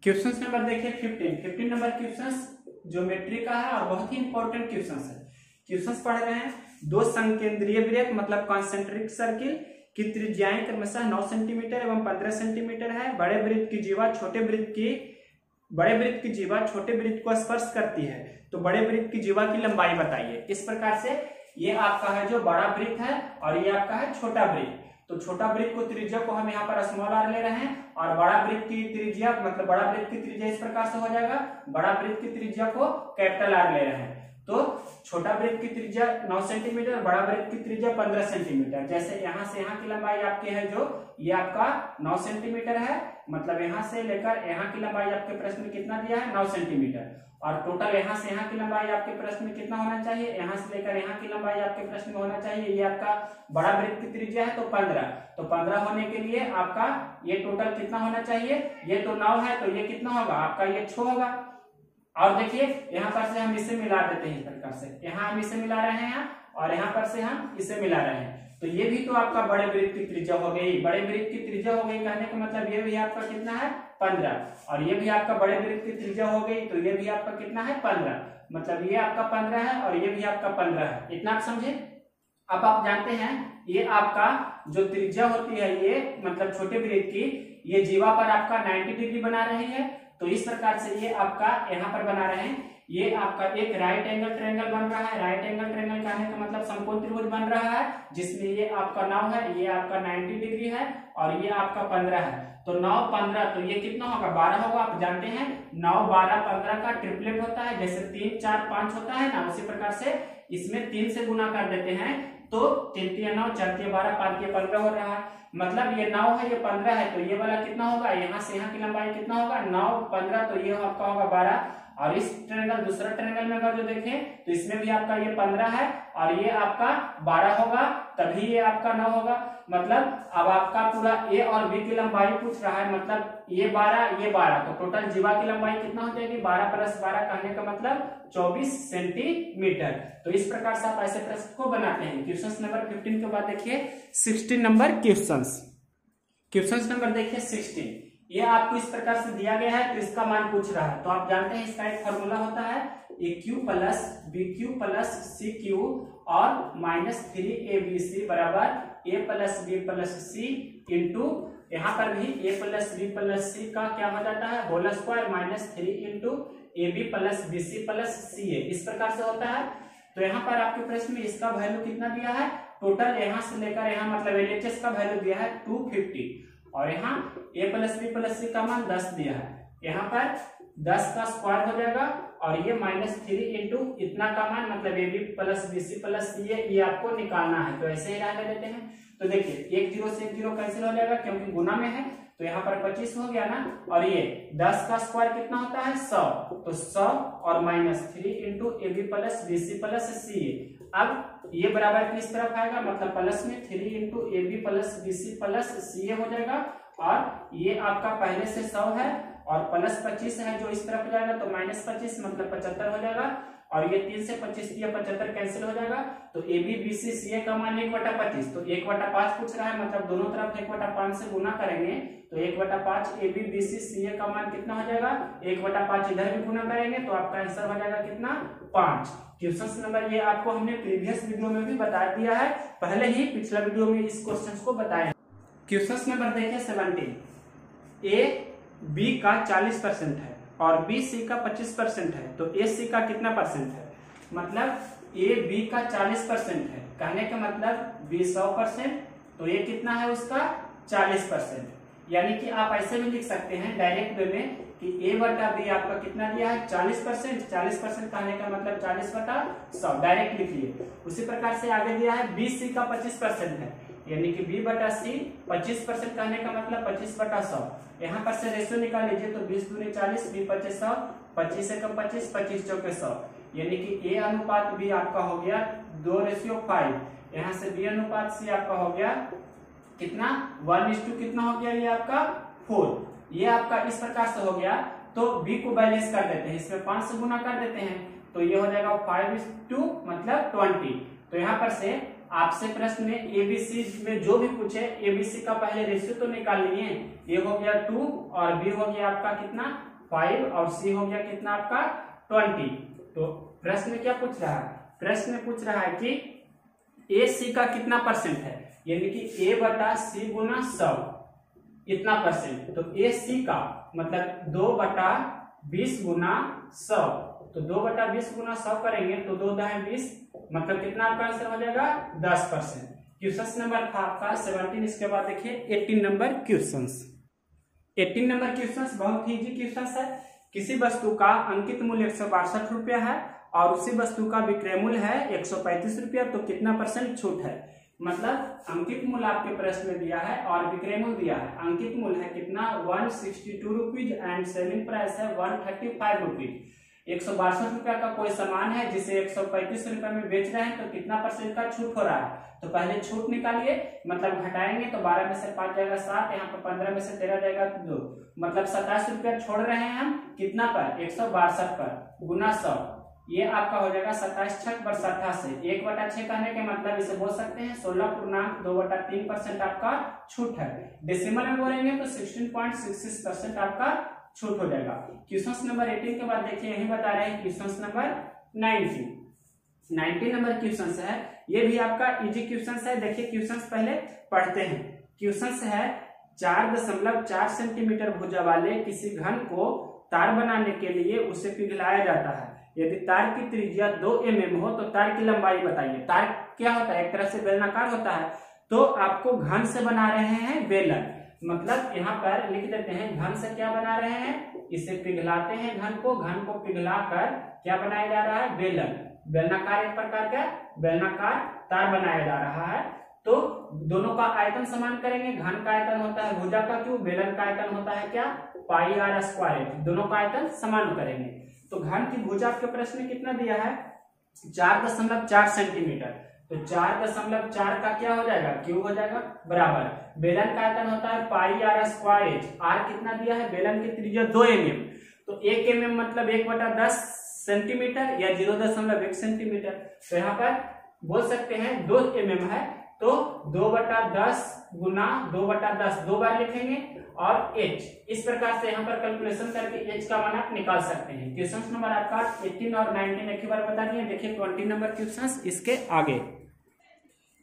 क्वेश्चंस नंबर देखिए 15 नंबर क्वेश्चंस ज्योमेट्री का है और बहुत ही इंपॉर्टेंट क्वेश्चंस है। क्वेश्चंस पढ़ रहे हैं। दो संकेंद्रीय वृत्त मतलब कॉन्सेंट्रिक सर्किल की त्रिज्याएं क्रमशः 9 सेंटीमीटर एवं 15 सेंटीमीटर है। बड़े वृत्त की जीवा छोटे वृत्त को स्पर्श करती है, तो बड़े वृत्त की जीवा की लंबाई बताइए। इस प्रकार से ये आपका है जो बड़ा वृत्त है और ये आपका है छोटा वृत्त। तो छोटा वृत्त को त्रिज्या को हम यहाँ पर स्मॉल आर ले रहे हैं और बड़ा वृत्त की त्रिज्या मतलब बड़ा वृत्त की त्रिज्या इस प्रकार से हो जाएगा, बड़ा वृत्त की त्रिज्या को कैपिटल आर ले रहे हैं। तो छोटा वृत्त की त्रिज्या 9 सेंटीमीटर, बड़ा वृत्त की त्रिज्या 15 सेंटीमीटर। जैसे यहाँ से यहाँ की लंबाई आपकी है जो ये आपका 9 सेंटीमीटर है, मतलब यहाँ से लेकर यहाँ की लंबाई आपके प्रश्न में कितना दिया है 9 सेंटीमीटर और टोटल यहाँ से यहाँ की लंबाई आपके प्रश्न में कितना होना चाहिए, यहाँ से लेकर यहाँ की लंबाई आपके प्रश्न में होना चाहिए। ये आपका बड़ा वृत्त की त्रिज्या है तो 15, तो 15 होने के लिए आपका ये टोटल कितना होना चाहिए, ये तो 9 है तो ये कितना होगा आपका ये 6 होगा। और देखिए यहाँ पर से हम इसे मिला देते हैं इस प्रकार से, यहाँ हम इसे मिला रहे हैं और यहाँ पर से हम इसे मिला रहे हैं। तो ये भी तो आपका बड़े वृत्त की त्रिज्या हो गई, बड़े वृत्त की त्रिज्या हो गई कहने का मतलब ये भी आपका कितना है 15 और ये भी आपका बड़े वृत्त की त्रिज्या हो गई तो ये भी आपका कितना है 15, मतलब ये आपका 15 है और ये भी आपका 15 है। इतना आप समझे। अब आप जानते हैं ये आपका जो त्रिज्या होती है ये मतलब छोटे वृत्त की ये जीवा पर आपका 90 डिग्री बना रही है। तो इस प्रकार से ये आपका यहाँ पर बना रहे हैं, ये आपका एक राइट एंगल ट्रायंगल बन रहा है। राइट एंगल ट्रायंगल कहने का मतलब समकोण त्रिभुज बन रहा है जिसमें ये आपका 9 है, ये आपका 90 डिग्री है और ये आपका 15 है। तो 9 15 तो ये कितना होगा 12 होगा। आप जानते हैं 9 12 15 का ट्रिपलेट होता है, जैसे 3 4 5 होता है ना, उसी प्रकार से इसमें 3 से गुना कर देते हैं तो 3 3 9 4 3 12 5 3 15 हो रहा है। मतलब ये 9 है ये 15 है तो ये वाला कितना होगा, यहाँ से यहाँ की लंबाई कितना होगा 9 15 तो ये आपका होगा 12। और इस ट्रायंगल दूसरा ट्रायंगल में अगर जो देखें तो इसमें भी आपका ये 15 है और ये आपका 12 होगा, तभी ये आपका 9 होगा। मतलब अब आपका पूरा ए और बी की लंबाई पूछ रहा है, मतलब ये 12 ये 12 तो टोटल जीवा की लंबाई कितना हो जाएगी 12 + 12 कहने का मतलब 24 सेंटीमीटर। तो इस प्रकार से आप ऐसे प्रश्न को बनाते हैं। क्वेश्चन नंबर 15 के बाद देखिए 16 नंबर क्वेश्चन नंबर देखिए 16। ये आपको इस प्रकार से दिया गया है तो इसका मान पूछ रहा है। तो आप जानते हैं इसका एक फॉर्मूला होता है AQ + BQ + CQ और -3ABC बराबर A + B + C इंटू यहाँ पर भी A + B + C का क्या हो जाता है whole square -3 into AB + BC + CA इस प्रकार से होता है। तो यहाँ पर आपके प्रश्न में इसका वैल्यू कितना दिया है, टोटल यहाँ से लेकर यहाँ मतलब LHS का वैल्यू दिया है 250 और यहाँ A + B + C का मान 10 दिया है। यहाँ पर 10 का स्क्वायर हो जाएगा और ये -3 इंटू इतना का मान मतलब AB + BC + CA ये आपको निकालना है। तो ऐसे ही रहने देते हैं। तो देखिए 1 0 से 1 0 कैंसिल हो जाएगा क्योंकि गुना में है, तो यहाँ पर 25 हो गया ना और ये 10 का स्क्वायर कितना होता है 100, तो 100 और -3 इंटू AB + BC + CA। अब ये बराबर किस तरफ आएगा, मतलब प्लस में 3 into AB plus BC plus CA हो जाएगा, और ये आपका पहले से 100 है और प्लस 25 है जो इस तरफ जाएगा, तो माइनस 25 मतलब 75 हो जाएगा, और ये 3 से 25 दिया 75 कैंसिल हो जाएगा, तो AB BC CA का मान 1/25, तो 1/5 पूछ रहा है, मतलब दोनों तरफ 1/5 से गुना करेंगे तो 1/5 AB BC CA का मान कितना हो जाएगा, 1/5 इधर भी गुना करेंगे तो आपका आंसर हो जाएगा कितना, 5। क्वेश्चन नंबर ये आपको हमने प्रीवियस वीडियो में भी बता दिया है, पहले ही पिछला वीडियो में इस क्वेश्चन को बताया। क्वेश्चन नंबर देखिए 17, A B का 40% है और B C का 25% है, तो A C का कितना परसेंट है, मतलब A B का 40% है, कहने का मतलब B 100%, तो ये कितना है उसका 40%, यानी कि आप ऐसे भी लिख सकते हैं डायरेक्ट वे में कि A बटा B आपका कितना दिया है 40%, 40% कहने का मतलब 40/100 डायरेक्ट लिखिए। उसी प्रकार से आगे दिया है B C का 25% है, यानी कि B बटा C 25% कहने का मतलब 25/100, यहाँ पर से रेशियो निकाल लीजिए तो 20 दूनी 40, B 25 100, 25 से कम 25, 25 चौके 100, यानी कि A अनुपात B आपका हो गया 2:5, यहाँ से B अनुपात C आपका हो गया कितना 1:2 कितना हो गया, ये आपका 4, ये आपका इस प्रकार से हो गया। तो B को बैलेंस कर देते हैं, इसमें 5 से गुना कर देते हैं, तो ये हो जाएगा 5:2 मतलब 20। तो यहाँ पर से आपसे प्रश्न में ABC में जो भी पूछे ABC का पहले रेशियो तो निकाल लिए, ये हो गया 2 और B हो गया आपका कितना 5 और C हो गया कितना आपका 20। तो प्रश्न में क्या पूछ रहा है, प्रश्न में पूछ रहा है कि AC का कितना परसेंट है, यानी कि A बटा C गुना 100 इतना परसेंट, तो AC का मतलब 2/20 गुना 100, तो 2/20 गुना 100 करेंगे तो 2 दाएं 20, मतलब कितना आपका आंसर हो जाएगा 10%। क्वेश्चन नंबर था आपका 17। इसके बाद देखिए 18 नंबर क्वेश्चन। 18 नंबर क्वेश्चन बहुत ही इजी क्वेश्चन है। किसी वस्तु का अंकित मूल्य 162 रुपया है और उसी वस्तु का विक्रय मूल्य है 135 रुपया, तो कितना परसेंट छूट है, मतलब अंकित मूल्य आपके प्रश्न में दिया है और विक्रय मूल्य दिया है। अंकित मूल्य है कितना 162 रुपीज एंड सेलिंग प्राइस है 135 रुपीज। 162 रुपया का कोई सामान है जिसे 135 रुपए में बेच रहे हैं, तो कितना परसेंट का छूट हो रहा है, तो पहले छूट निकालिए, मतलब घटाएंगे तो 12 में से 5 जाएगा 7, यहाँ पर 15 में से 13 जाएगा 2, मतलब 27 रुपया छोड़ रहे हैं हम कितना पर 162 पर गुना 100, ये आपका हो जाएगा 27 छक पर 88, 1/6 कहने के मतलब इसे बोल सकते हैं 16.2/3% आपका छूट है। डेसिमल में बोलेंगे तो 16.66% आपका छूट हो जाएगा। क्वेश्चन नंबर 18 के बाद देखिए यही बता रहे हैं क्वेश्चन नंबर 19 नंबर क्वेश्चन है, ये भी आपका इजी क्वेश्चन है। देखिए क्वेश्चन पहले पढ़ते हैं। क्वेश्चन है 4.4 सेंटीमीटर भुजा वाले किसी घन को तार बनाने के लिए उसे पिघलाया जाता है। यदि तार की त्रिज्या 2 mm हो तो तार की लंबाई बताइए। तार क्या होता है, एक तरह से बेलनाकार होता है, तो आपको घन से बना रहे हैं बेलन, मतलब यहाँ पर लिख देते हैं घन से क्या बना रहे हैं, इसे पिघलाते हैं घन को पिघलाकर क्या बनाया जा रहा है, बेलन। बेलनाकार एक प्रकार का बेलनाकार तार बनाया जा रहा है। तो दोनों का आयतन समान करेंगे, घन का आयतन होता है भुजा का क्यूब, बेलन का आयतन होता है क्या πr², दोनों का आयतन समान करेंगे। तो घन की भुजा के प्रश्न में कितना दिया है 4.4 सेंटीमीटर, तो 4.4 का क्या हो जाएगा क्यूब हो जाएगा बराबर, बेलन का आयतन होता है πr², r कितना दिया है, बेलन की त्रिज्या 2 mm, तो 1 mm मतलब 1/10 सेंटीमीटर या 0.1 सेंटीमीटर, तो यहाँ पर बोल सकते हैं 2 mm है, तो 2/10 गुना 2/10 दो बार लिखेंगे और h, इस प्रकार से यहाँ पर कैलकुलेशन करके h का मान आप निकाल सकते हैं। क्वेश्चन नंबर आपका 18 और 19 एक ही बार बता दिए। देखिए 20 नंबर क्वेश्चन इसके आगे।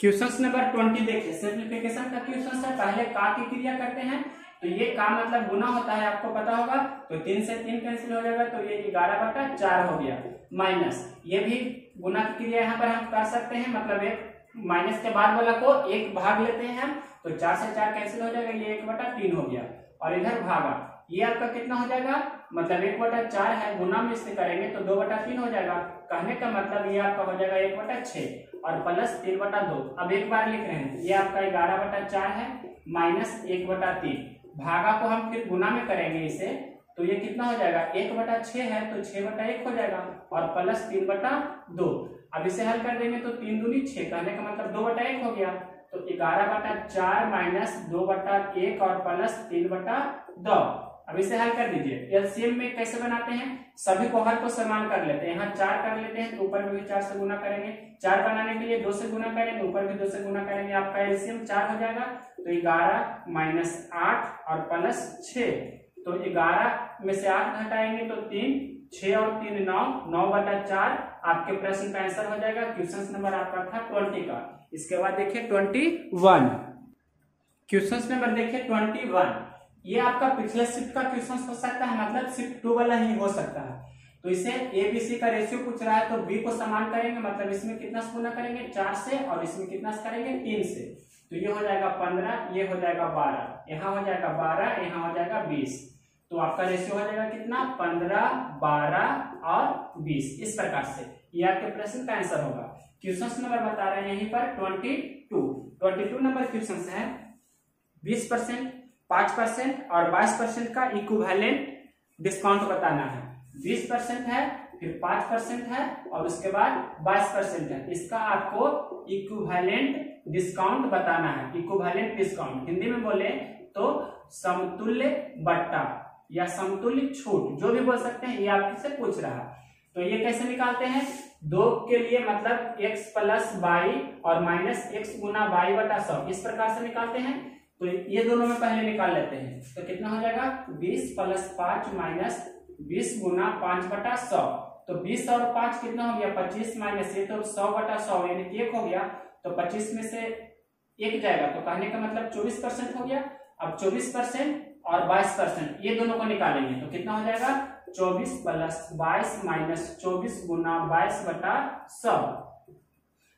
क्वेश्चन नंबर 20 देखिए सिंप्लीफिकेशन का क्वेश्चन है। पहले का की क्रिया करते हैं, तो ये का मतलब गुना होता है, आपको पता होगा, तो 3 से 3 कैंसिल हो जाएगा, तो ये 11/4 हो गया, माइनस ये भी गुना की क्रिया यहाँ पर हम कर सकते हैं, मतलब एक माइनस के बाद वाला को एक भाग लेते हैं हम, तो 4 से 4 कैंसिल हो जाएगा, ये 1/3 हो गया, और इधर भागा ये आपका कितना हो जाएगा, मतलब 1/4 है, गुना में इसे करेंगे तो 2/3 हो जाएगा। कहने का मतलब ये आपका हो जाएगा 1/6 और प्लस 3/2। अब एक बार लिख रहे हैं, ये आपका 11/4 है माइनस 1/3, भागा को हम फिर गुना में करेंगे इसे, तो ये कितना हो जाएगा 1/6 है तो 6/1 हो जाएगा और प्लस 3/2। अब इसे हल कर देंगे तो 3 दूनी 6, कहने का मतलब 2/1 हो गया। तो 11/4 माइनस 2/1 और प्लस 3/2। अब इसे हल कर दीजिए। एलसीएम में कैसे बनाते हैं, सभी को हर को समान कर लेते हैं। यहाँ 4 कर लेते हैं तो ऊपर में भी 4 से गुना करेंगे। 4 बनाने के लिए 2 से गुना करेंगे, ऊपर भी 2 से गुना करेंगे, आपका एलसीएम 4 हो जाएगा। तो 11 माइनस 8 और प्लस 6, तो 11 में से 8 घटाएंगे तो 3, 6 और 3 9, 9/4 आपके प्रश्न का आंसर हो जाएगा। क्वेश्चन नंबर आपका था 20 का। इसके बाद देखिए 21, क्वेश्चन नंबर देखिए 21। ये आपका पिछले शिफ्ट का क्वेश्चन हो सकता है, मतलब शिफ्ट 2 वाला ही हो सकता है। तो इसे एबीसी का रेशियो पूछ रहा है, तो बी को समान करेंगे, मतलब इसमें कितना से गुना करेंगे 4 से, और इसमें कितना से करेंगे 3 से। तो ये हो जाएगा 15, ये हो जाएगा 12, यहाँ हो जाएगा 12, यहाँ हो जाएगा 20। तो आपका रेशियो हो जाएगा कितना, 15, 12 और 20। इस प्रकार से ये आपके प्रश्न का आंसर होगा। क्वेश्चन नंबर बता रहे हैं यहीं पर 22 नंबर क्वेश्चन है। 20%, 5% और 22% का इक्विवेलेंट डिस्काउंट बताना है। 20% है, फिर 5% है और उसके बाद 22% है। इसका आपको इक्विवेलेंट डिस्काउंट बताना है। इक्विवेलेंट डिस्काउंट हिंदी में बोले तो समतुल्य बट्टा या समतुल्य छूट, जो भी बोल सकते हैं, ये आपसे पूछ रहा है। तो ये कैसे निकालते हैं, 2 के लिए मतलब x प्लस वाई और माइनस x गुना वाई बटा 100, इस प्रकार से निकालते हैं। तो ये दोनों में पहले निकाल लेते हैं। तो कितना हो जाएगा, 20 प्लस 5 माइनस 20 गुना 5/100। तो 20 और 5 कितना हो गया, 25 माइनस ये तो 100/100 यानी कि 1 हो गया। तो 25 में से 1 जाएगा, तो कहने का मतलब 24% हो गया। अब 24% और 22% ये दोनों को निकालेंगे तो कितना हो जाएगा, 24 प्लस 22 माइनस 24 गुना 22/100।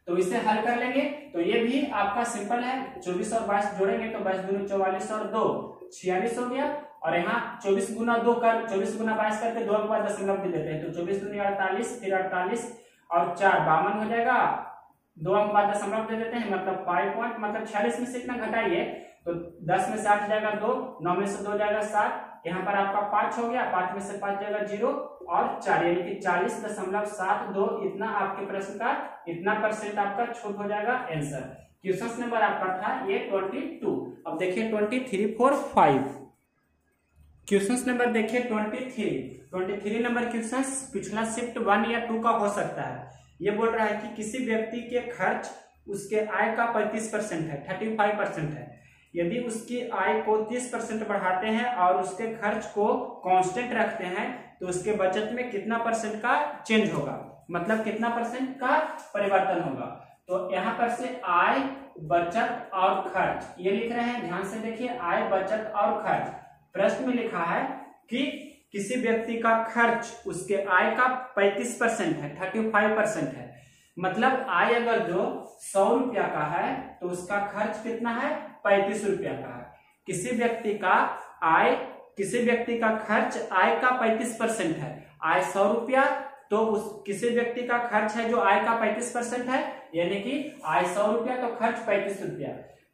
तो इसे हल कर लेंगे। तो ये भी आपका सिंपल है, 24 और 22 जोड़ेंगे तो 22 दूनी 44 और 2 46 हो गया। और यहाँ 24 गुना 2 कर 24 गुना 22 करके 2 के बाद दशमलव दे देते हैं। तो 24 दूनी 48, फिर 48 और 4 52 हो जाएगा। 2 के बाद दशमलव दे देते हैं, मतलब 5 पॉइंट, मतलब 46 में से इतना घटाइए तो 10 में से 8 जाएगा 2, 9 में से 2 जाएगा 7, यहाँ पर आपका 5 हो गया, 5 में से 5 जाएगा 0 और 4 यानी कि 40.72। इतना आपके प्रश्न का इतना % आपका छूट हो जाएगा आंसर। क्वेश्चन नंबर आपका था ये 22। अब देखिए 23, 4, 5। क्वेश्चन नंबर देखिए 23 नंबर क्वेश्चन पिछला शिफ्ट 1 या 2 का हो सकता है। ये बोल रहा है कि किसी व्यक्ति के खर्च उसके आय का 35% है, 35% है। यदि उसकी आय को 30% बढ़ाते हैं और उसके खर्च को कांस्टेंट रखते हैं तो उसके बचत में कितना % का चेंज होगा, मतलब कितना % का परिवर्तन होगा। तो यहाँ पर से आय, बचत और खर्च ये लिख रहे हैं, ध्यान से देखिए, आय, बचत और खर्च। प्रश्न में लिखा है कि किसी व्यक्ति का खर्च उसके आय का 35% है, 35% है। मतलब आय अगर जो 100 रुपया का है तो उसका खर्च कितना है, 35 रुपया का है। किसी व्यक्ति का खर्च आय का 35% है, आय 100 रुपया, तो उस किसी व्यक्ति का खर्च है जो आय का 35% है, यानी कि आय 100 रुपया तो खर्च 35 रुपया।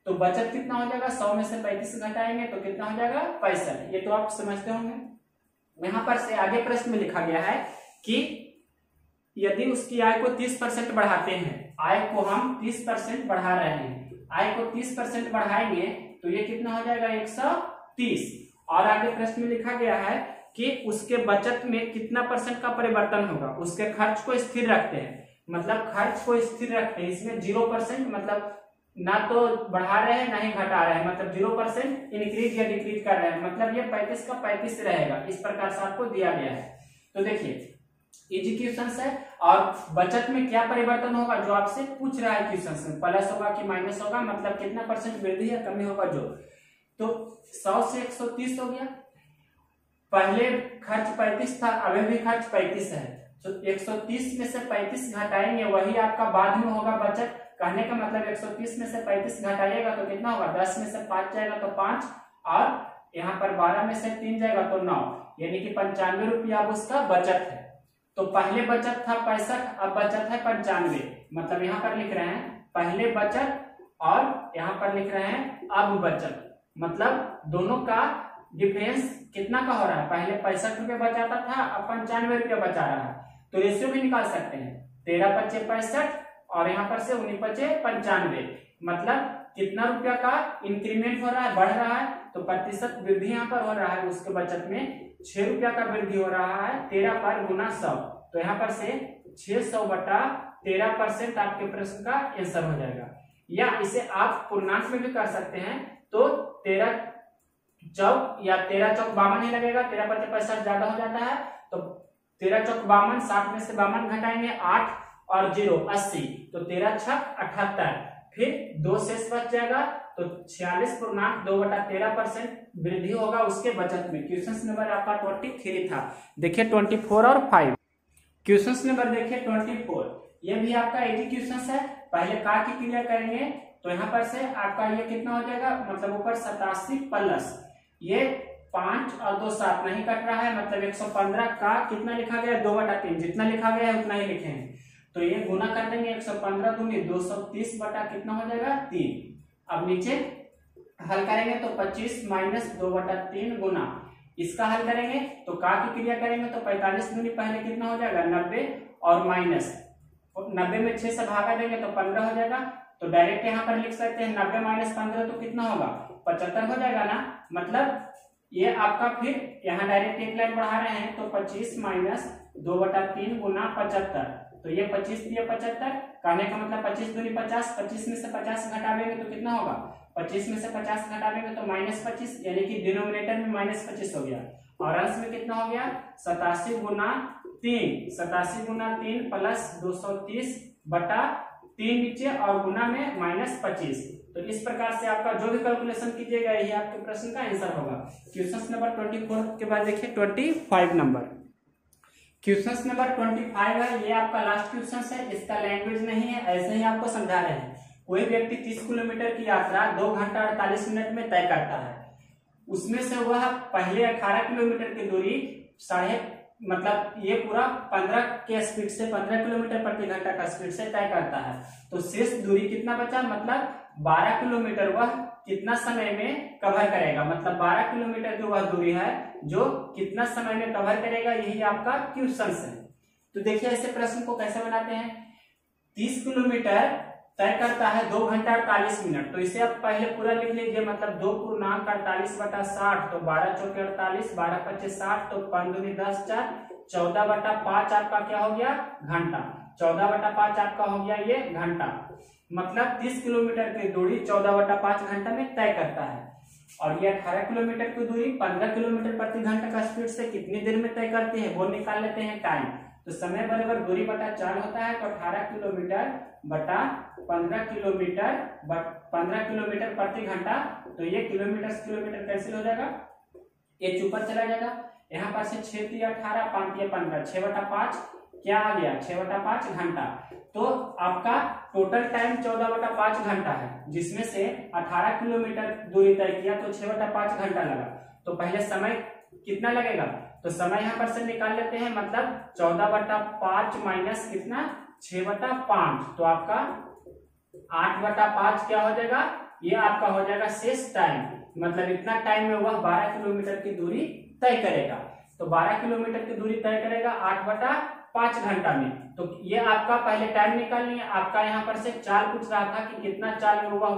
तो बचत कितना हो जाएगा, 100 में से 35 घटाएंगे तो कितना हो जाएगा, 65। ये तो आप समझते होंगे। यहाँ पर से आगे प्रश्न में लिखा गया है कि यदि उसकी आय को 30% बढ़ाते हैं, आय को हम 30% बढ़ा रहे हैं, आय को 30% बढ़ाएंगे तो ये कितना हो जाएगा, 130। और आगे प्रश्न में लिखा गया है कि उसके बचत में कितना % का परिवर्तन होगा। उसके खर्च को स्थिर रखते हैं, मतलब खर्च को स्थिर रखते हैं, इसमें 0%, मतलब ना तो बढ़ा रहे हैं ना ही घटा रहे हैं, मतलब 0% इंक्रीज या डिक्रीज कर रहे हैं, मतलब ये 35 का 35 रहेगा। इस प्रकार से आपको दिया गया है। तो देखिए इजी क्वेश्चन है। और बचत में क्या परिवर्तन होगा जो आपसे पूछ रहा है क्वेश्चन में, प्लस होगा कि माइनस होगा, मतलब कितना % वृद्धि या कमी होगा जो। तो 100 से 130 हो गया, पहले खर्च 35 था, अभी भी खर्च 35 है, तो 130 में से 35 घटाएंगे, वही आपका बाद में होगा बचत। कहने का मतलब 130 में से 35 घटाइएगा तो कितना होगा, 10 में से 5 जाएगा तो 5, और यहाँ पर 12 में से 3 जाएगा तो 9, यानी कि 95 रुपया अब उसका बचत है। तो पहले बचत था 65, अब बचत है 95, मतलब यहाँ पर लिख रहे हैं पहले बचत और यहाँ पर लिख रहे हैं अब बचत, मतलब दोनों का डिफरेंस कितना का हो रहा है। पहले 65 रुपया बचाता था, अब 95 रुपया बचा रहा है। तो रेशियो भी निकाल सकते हैं, 13 पचे 65 और यहाँ पर से 19 पचे 95, मतलब कितना रुपया का इंक्रीमेंट हो रहा है, बढ़ रहा है, तो प्रतिशत वृद्धि यहाँ पर हो रहा है। उसके बचत में 6 रुपया का वृद्धि हो रहा है 13 पर गुना 100, तो यहाँ पर से 600 बटा 13% आपके प्रश्न का आंसर हो जाएगा। या इसे आप पूर्णांक में भी कर सकते हैं, तो 13 चौक या 13 चौक 52 ही लगेगा, 13 पचे 65 ज्यादा हो जाता है, तो 13 चौक 52, 60 में से 52 घटाएंगे 8 और 0 80, तो 13 छक 78, फिर 2 शेष बच जाएगा, तो 46.2/13% वृद्धि होगा उसके बचत में। क्वेश्चन नंबर आपका 23 था। देखिए 24 और 5। क्वेश्चन नंबर देखिए 24, ये भी आपका 80 क्वेश्चन है। पहले का की क्लियर करेंगे, तो यहाँ पर से आपका ये कितना हो जाएगा, मतलब ऊपर 87 प्लस ये 5 और 2 7 नहीं कट रहा है, मतलब 115 का कितना लिखा गया 2/3, जितना लिखा गया है उतना ही लिखे हैं, तो ये गुना कर देंगे 115 दूनी 230 बटा कितना हो जाएगा 3। अब नीचे हल करेंगे तो 25 माइनस 2/3 गुना, इसका हल करेंगे तो का की क्रिया करेंगे तो 45 दूनी पहले कितना हो जाएगा 90 और माइनस 90 में 6 से भागा देंगे तो 15 हो जाएगा, तो डायरेक्ट यहाँ पर लिख सकते हैं 90 माइनस 15 तो कितना होगा 75 हो जाएगा ना। मतलब ये आपका फिर यहाँ डायरेक्ट एक लाइन बढ़ा रहे हैं, तो 25 माइनस 2/3 गुना 75, तो ये 25 दिया 75, कहने का मतलब 25 दूनी 50, 25 में से 50 घटावेंगे तो कितना होगा 25 में से 50 घटावेंगे तो -25, यानी कि डिनोमिनेटर में -25 हो गया, और अंश में कितना हो गया 87 गुना 3 प्लस 230 बटा 3 नीचे और गुना में -25। तो इस प्रकार से आपका जो भी कैलकुलेशन कीजिएगा यही आपके प्रश्न का आंसर होगा। क्वेश्चन नंबर 24 के बाद देखिए 25 नंबर। क्वेश्चन नंबर 25 है, ये आपका लास्ट क्वेश्चन है, इसका लैंग्वेज नहीं है, ऐसे ही आपको समझा रहे हैं। कोई व्यक्ति 30 किलोमीटर की यात्रा 2 घंटा 48 मिनट में तय करता है, उसमें से वह पहले 18 किलोमीटर की दूरी मतलब ये पूरा 15 के स्पीड से 15 किलोमीटर प्रति घंटा का स्पीड से तय करता है, तो शेष दूरी कितना बचा, मतलब 12 किलोमीटर वह कितना समय में कवर करेगा, मतलब 12 किलोमीटर की वह दूरी है जो कितना समय में कवर करेगा, यही आपका क्वेश्चन है। तो देखिए ऐसे प्रश्न को कैसे बनाते हैं, 30 किलोमीटर तय करता है 2 घंटा 48 मिनट, तो इसे आप पहले पूरा लिख लीजिए, मतलब 2 पूर्णांक 48 बटा 60, तो 12 चौके 48, 12 पच्चे 60, तो 5 दूनी 10 4, 14 बटा 5 आपका क्या हो गया घंटा, 14 बटा 5 आपका हो गया ये घंटा, मतलब 30 किलोमीटर की दूरी 14 बटा 5 घंटा में तय करता है। और ये 18 किलोमीटर की दूरी 15 किलोमीटर प्रति घंटा का स्पीड से कितनी देर में तय करती है, वो निकाल लेते हैं टाइम, तो समय बराबर दूरी बटा 4 होता है, तो 18 किलोमीटर बटा 15 किलोमीटर प्रति घंटा, तो ये किलोमीटर कैंसिल हो जाएगा, ये ऊपर चला जाएगा, यहाँ पर से 6 3 18 5 3 15, 6 बटा 5 क्या आ गया 6 बटा 5 घंटा, तो आपका टोटल टाइम 14 बटा 5 घंटा है, जिसमें से 18 किलोमीटर दूरी तय किया तो 6 बटा 5 घंटा लगा, तो पहले समय कितना लगेगा, तो समय यहाँ पर से निकाल लेते हैं, मतलब 14 बटा 5 माइनस कितना 6 बटा 5, तो आपका 8 बटा 5 क्या हो जाएगा, ये आपका हो जाएगा शेष टाइम, मतलब इतना टाइम में वह 12 किलोमीटर की दूरी तय करेगा, तो 12 किलोमीटर की दूरी तय करेगा 8 बटा 5 घंटा में, तो ये आपका पहले टाइम निकालनी है। आपका यहाँ पर से चाल पूछ रहा था कि कितना चाल में हुआ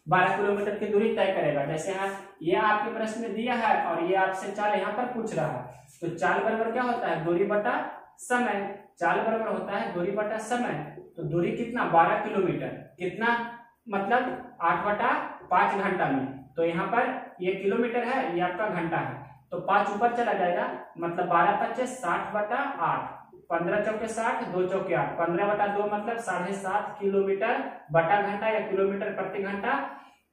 12 किलोमीटर की दूरी तय करेगा, जैसे यहाँ ये आपके प्रश्न में दिया है और ये आपसे चाल यहाँ पर पूछ रहा है, तो चाल बराबर क्या होता है दूरी बटा समय, चाल बराबर होता है दूरी बटा समय, तो दूरी कितना 12 किलोमीटर कितना मतलब 8 बटा 5 घंटा में, तो यहाँ पर ये किलोमीटर है, ये आपका घंटा है, तो 5 ऊपर चला जाएगा, मतलब 12 पच्चे 60 बटा 8, 15 चौके 60, 2 चौके 8, 15 बटा 2 मतलब 7.5 किलोमीटर बटा घंटा या किलोमीटर प्रति घंटा,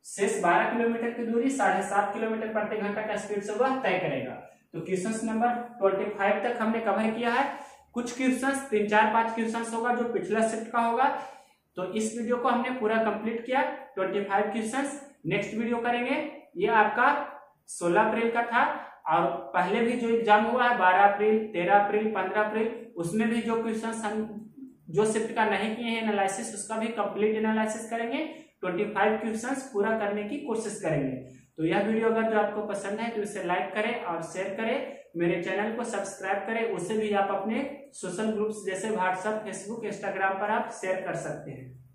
शेष 12 किलोमीटर की दूरी 7.5 किलोमीटर प्रति घंटा का स्पीड से वह तय करेगा। तो क्वेश्चन नंबर 25 तक हमने कवर किया है। कुछ क्वेश्चन 3 4 5 क्वेश्चन होगा जो पिछला शिफ्ट का होगा, तो इस वीडियो को हमने पूरा कंप्लीट किया 25 क्वेश्चन। नेक्स्ट वीडियो करेंगे, ये आपका 16 अप्रैल का था, और पहले भी जो एग्जाम हुआ है 12 अप्रैल 13 अप्रैल 15 अप्रैल, उसमें भी जो क्वेश्चन हम जो शिफ्ट का नहीं किए हैं एनालिसिस, उसका भी कंप्लीट एनालिसिस करेंगे, 25 क्वेश्चंस पूरा करने की कोशिश करेंगे। तो यह वीडियो अगर जो आपको पसंद है तो इसे लाइक करें और शेयर करें। मेरे चैनल को सब्सक्राइब करें, उसे भी आप अपने सोशल ग्रुप्स जैसे व्हाट्सएप, फेसबुक, इंस्टाग्राम पर आप शेयर कर सकते हैं।